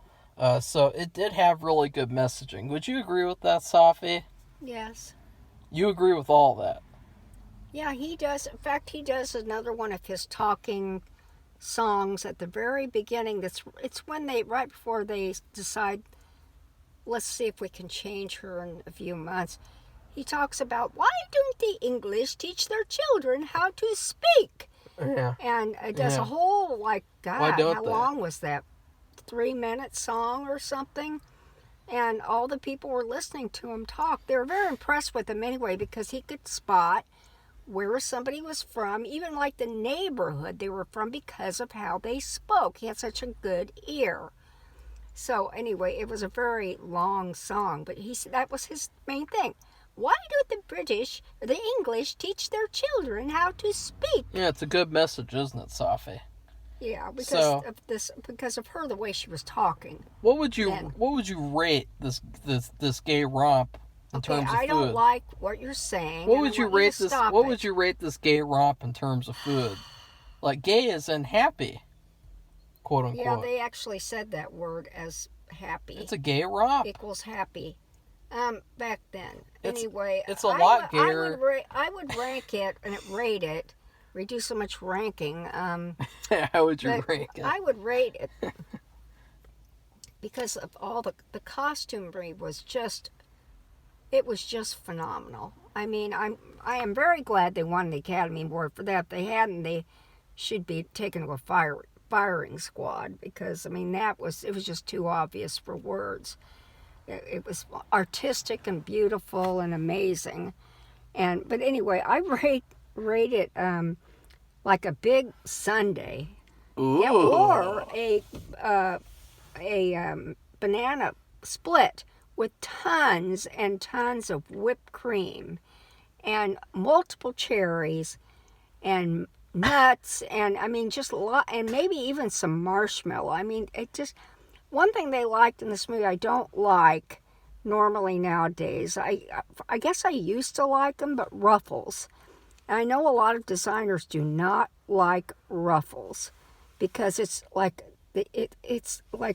So it did have really good messaging. Would you agree with that, Safi? Yes. You agree with all that? Yeah, he does. In fact, he does another one of his talking songs at the very beginning. It's when right before they decide, let's see if we can change her in a few months. He talks about, why don't the English teach their children how to speak? Yeah. And it does a whole, God, how long was that? 3-minute song or something? And all the people were listening to him talk. They were very impressed with him anyway, because he could spot where somebody was from, even like the neighborhood they were from, because of how they spoke. He had such a good ear. So anyway, it was a very long song, but he said that was his main thing. Why don't the English teach their children how to speak? Yeah, it's a good message, isn't it, Safi? Yeah, because of her, the way she was talking. What would you rate this gay romp in terms of food? I don't like what you're saying. What would you rate this gay romp in terms of food? Like, gay is in happy, quote unquote. Yeah, they actually said that word as happy. It's a gay romp. Equals happy. Back then. Anyway, it's a lot gayer. I would rank it and rate it. We do so much ranking. How would you rank it? I would rate it because of all the costumery was just phenomenal. I mean, I am very glad they won the Academy Award for that. If they hadn't, they should be taken to a firing squad, because I mean it was just too obvious for words. It was artistic and beautiful and amazing. But anyway, I rate it like a big sundae. Ooh. Or a banana split with tons and tons of whipped cream and multiple cherries and nuts, and I mean just a lot, and maybe even some marshmallow. I mean, it just, one thing they liked in this movie I don't like normally nowadays. I guess I used to like them, but Ruffles. And I know a lot of designers do not like Ruffles because it's like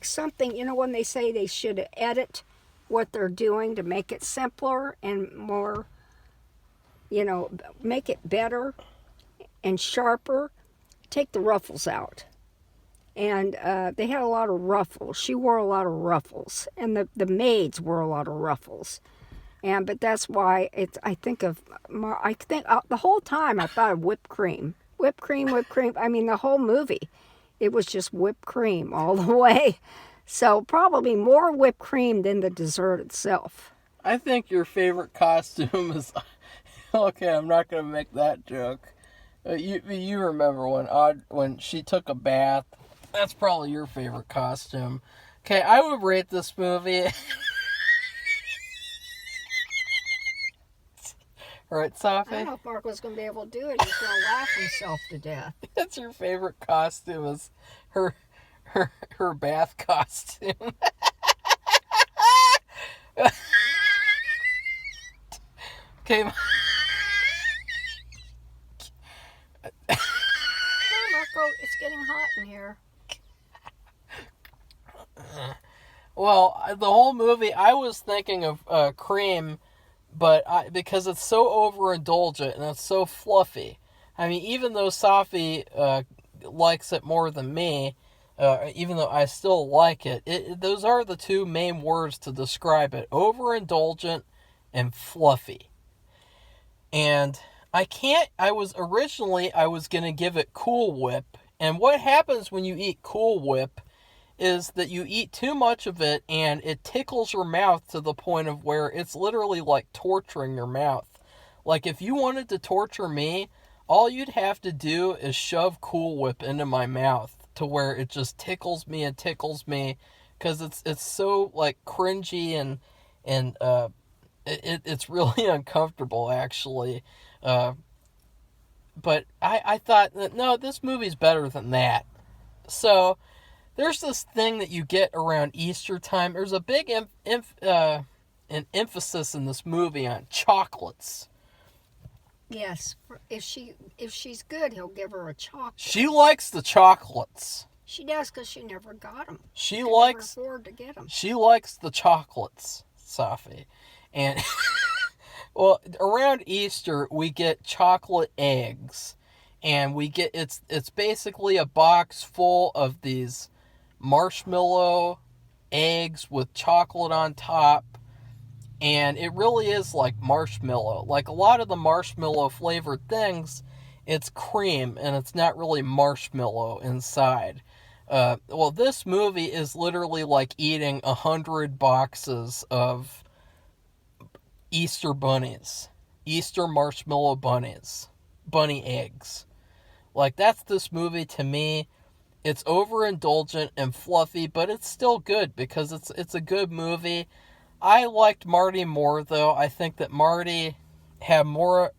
something, when they say they should edit what they're doing to make it simpler and more, make it better and sharper, take the ruffles out. And they had a lot of ruffles. She wore a lot of ruffles, and the maids wore a lot of ruffles. But that's why I think the whole time I thought of whipped cream. Whipped cream. I mean, the whole movie, it was just whipped cream all the way. So probably more whipped cream than the dessert itself. I think your favorite costume is... Okay, I'm not going to make that joke. You remember when she took a bath. That's probably your favorite costume. Okay, I would rate this movie... Right, I Safi? don't know if Mark was going to be able to do it. He's going to laugh himself to death. That's your favorite costume is her bath costume. Okay. Oh, Marco, it's getting hot in here. Well, the whole movie, I was thinking of Cream, but because it's so overindulgent and it's so fluffy. I mean, even though Safi likes it more than me, even though I still like it, those are the two main words to describe it: overindulgent and fluffy. And I was gonna give it Cool Whip, and what happens when you eat Cool Whip is that you eat too much of it and it tickles your mouth to the point of where it's literally like torturing your mouth. Like if you wanted to torture me, all you'd have to do is shove Cool Whip into my mouth to where it just tickles me and tickles me, because it's so like cringy and it's really uncomfortable actually. But I thought that no, this movie's better than that. So there's this thing that you get around Easter time. There's a big an emphasis in this movie on chocolates. Yes, if she's good, he'll give her a chocolate. She likes the chocolates. She does, because she never got them. She Never afford to get them. She likes the chocolates, Safi. And well, around Easter we get chocolate eggs, and we get it's basically a box full of these marshmallow eggs with chocolate on top, and it really is like marshmallow. Like a lot of the marshmallow flavored things, it's cream and it's not really marshmallow inside. Well, this movie is literally like eating 100 boxes of Easter bunnies, Easter marshmallow bunnies, bunny eggs. Like that's this movie to me. It's overindulgent and fluffy, but it's still good because it's a good movie. I liked Marty more though. I think that Marty had more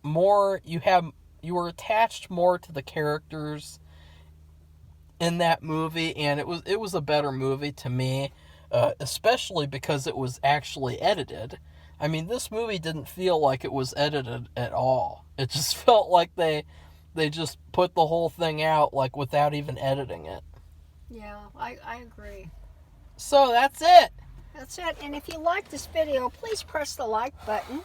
you were attached more to the characters in that movie, and it was a better movie to me, especially because it was actually edited. I mean, this movie didn't feel like it was edited at all. It just felt like they just put the whole thing out like without even editing it. Yeah, I agree. So that's it. That's it. And if you like this video, please press the like button.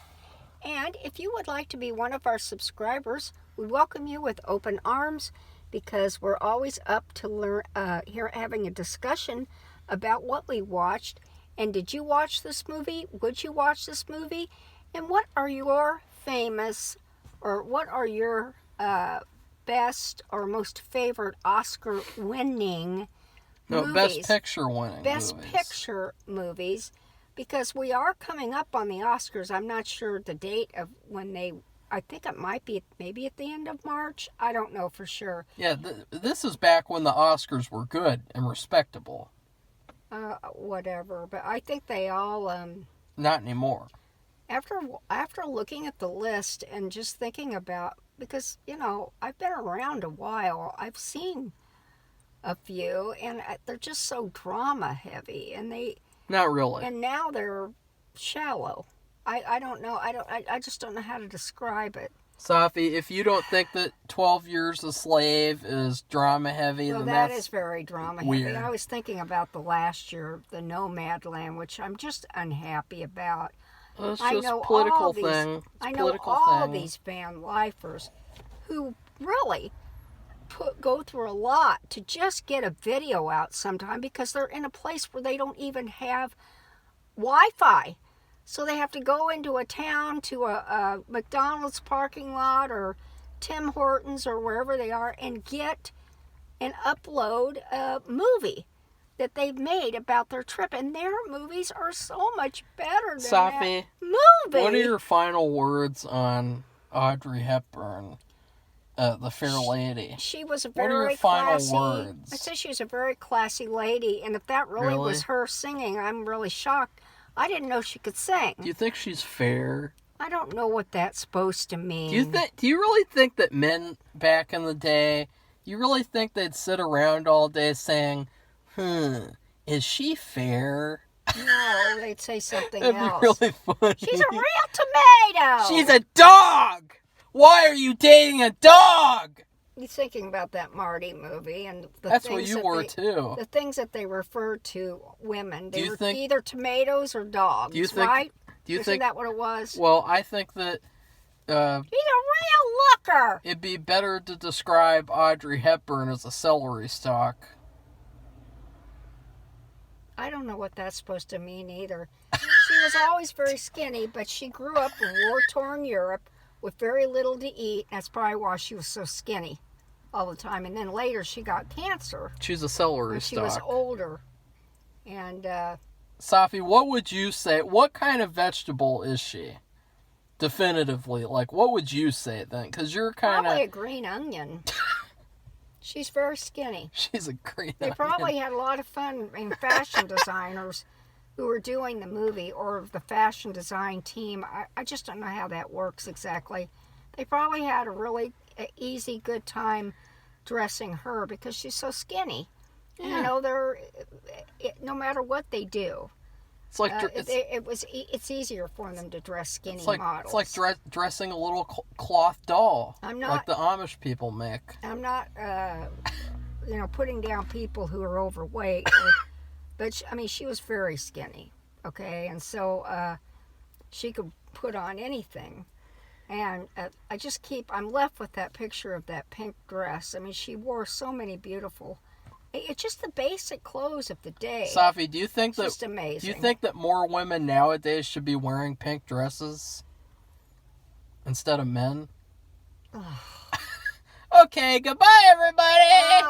And if you would like to be one of our subscribers, we welcome you with open arms, because we're always up to learn here having a discussion about what we watched. And did you watch this movie? Would you watch this movie? And what are your famous, or what are your best or most favorite Oscar-winning movies? Best Picture winning Best movies. Picture movies, because we are coming up on the Oscars. I'm not sure the date of when they, I think it might be maybe at the end of March. I don't know for sure. Yeah, this is back when the Oscars were good and respectable. Whatever, but I think they all Not anymore. after looking at the list and just thinking about, because I've been around a while, I've seen a few, and they're just so drama heavy, and Not really. and now they're shallow. I don't know. I just don't know how to describe it. Safi, if you don't think that 12 Years a Slave is drama heavy, Well, then that that's is very drama weird. heavy. I was thinking about the last year, the Nomadland, which I'm just unhappy about. It's I just know political all these. thing. It's I know political all thing. these van lifers who really go through a lot to just get a video out sometime, because they're in a place where they don't even have Wi-Fi. So they have to go into a town to a McDonald's parking lot or Tim Hortons or wherever they are and get and upload a movie that they've made about their trip. And their movies are so much better than Safi, that movie. what are your final words on Audrey Hepburn, the Fair Lady? She was a What are very your final classy. words? I say she was a very classy lady, and if that really was her singing, I'm really shocked. I didn't know she could sing. Do you think she's fair? I don't know what that's supposed to mean. Do you really think that men back in the day, you really think they'd sit around all day saying, is she fair? No, they'd say something That'd else. be really funny. She's a real tomato. She's a dog! Why are you dating a dog? He's thinking about that Marty movie and That's what you were too. The things that they refer to women. They were think, either tomatoes or dogs, right? Isn't that what it was? Well, I think that he's a real looker. It'd be better to describe Audrey Hepburn as a celery stalk. I don't know what that's supposed to mean either. She was always very skinny, but she grew up in war-torn Europe with very little to eat. That's probably why she was so skinny all the time. And then later she got cancer. She's a celery when stalk. She was older. And Safi, what would you say? What kind of vegetable is she? Definitively, like, what would you say then? Because you're kind of... Probably a green onion. She's very skinny. She's a green They onion. probably had a lot of fun in fashion designers who were doing the movie, or the fashion design team. I just don't know how that works exactly. They probably had a really easy, good time dressing her because she's so skinny. Yeah. You know, no matter what they do, it's like it's easier for them to dress skinny models. It's like dressing a little cloth doll. I'm not like the Amish people make. I'm not, putting down people who are overweight, but she was very skinny. Okay, and so she could put on anything. And I'm left with that picture of that pink dress. I mean, she wore so many beautiful. It's just the basic clothes of the day. Safi, do you think just amazing. Do you think that more women nowadays should be wearing pink dresses instead of men? Okay, goodbye, everybody. Bye.